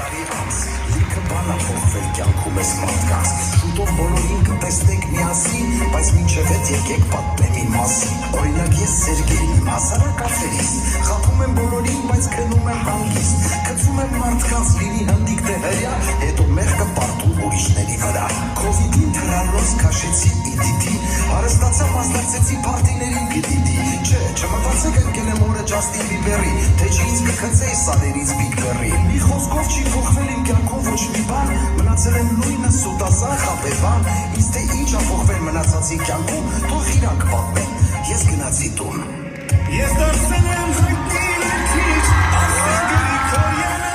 տարի անց լիքը բան ա փոխվել կյանքում ես մարդկանց շուտով բոլորին կտեսնենք միասին բայց մինչև հետ եկեք պատմեմ իմ մասին օրինակ ես Սերգեյն իմ հասարակ աֆերիստ խաբում եմ բոլորին բայց քնում եմ հանգիստ գցում եմ մարդկանց լինի հնդիկ թե հրյա հետո մեղքը պարտում ուրիշների վրա քովիդին թռալոց քաշեցի իդիտի հարստացա մասնակցեցի պարտիներին գիտիդի չէ չմտածեք ընկել եմ օրը Ջաստին Բիբերի թե չի ինձ կգցեի սարերից Բիգ Բերի մի խոսքով չի փոխվել իմ կյանքում ոչ մի բան մնացել եմ նույնը սուտազան խաբեբան ինձ թե ինչ ա փոխվել մնացածի կյանքում թող իրանք պատմեն ես գնացի տուն ես դարձել եմ հայտնի քիչ ասեղի քորյանը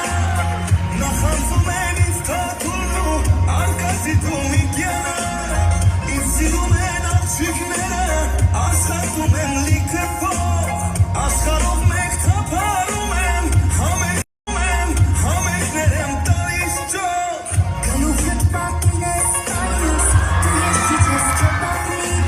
նախանցում են ինձ թաթունու արկածի տունիկյանը ինձ սիրում են աղջիկները աշխատում եմ լիքը փող աշխարհով մեկ թափարում եմ համերում եմ համերներ եմ տալիս ճող գլուխդ պատին ես տալիս դու ես չես չպատնիկ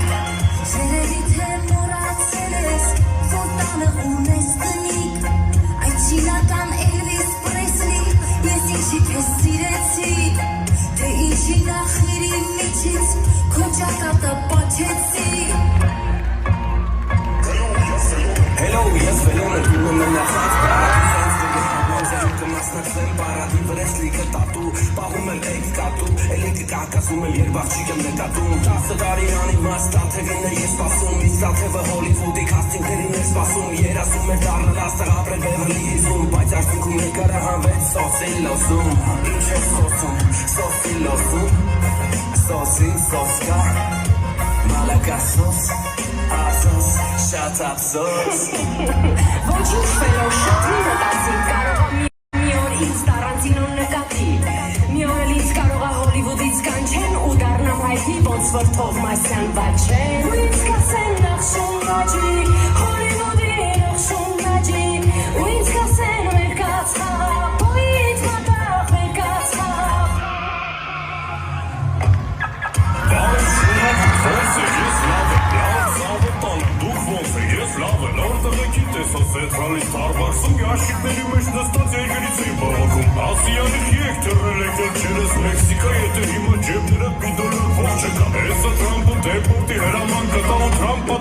շերերիդ հետ մորացել ես որ տանը ունես տնիկ այդ չինական Էլվիս Պրեսլի ես ինչիդ ես սիրեցի թե ինչի նախիրի միջից քո ճակատը պաչեցի Hello, ես վելոն է դունում եմ նախած բարադի կմասնակցեմ բարադի վրես լիքը տատու պահում եմ էգ կատու էլիկը կարկասում եմ երբ աղջիկ եմ նկատում 10 տարի անի մաստաթևին է ես սպասում իսկ թաթևը հոլիվուդի քաստինգներին է սպասում երասում էր դառնալ աստղ ապրել Բևերլի Հիլզում բայց արդյունքում երկարը հանվեց սոսիլոսում ինչ ես խոսում սոսիլոսում սոսի սոսկա մալակասոս Ասոս, շատ ափսոս Ոչինչ ֆելոw շատ մի մտածի կարող ա մի օր ինձ տառանտինոն նկատի մի օր էլ ինձ կարող ա հոլիվուդից կանչեն ու դառնամ հայտնի ոնց որ Թովմասյան Բաչեն ու ինձ կասեն նախշուն բաջի հոլիվուդի նախշուն բաջի ու ինձ կասեն մերկաց խաղապ ու ինձ մատաղ մերկաց խաղապ Սենտրալի Ստարբաքսում աշիկների մեջ նստած երկրից էին բաղաքում Ասիանի եկ թռել եք չերես Մեքսիկա եթե հիմա ջեբները պիդոլար ող չկա Հեսը Թրամպը դեպորտի հրաման կտա ու Թրամպը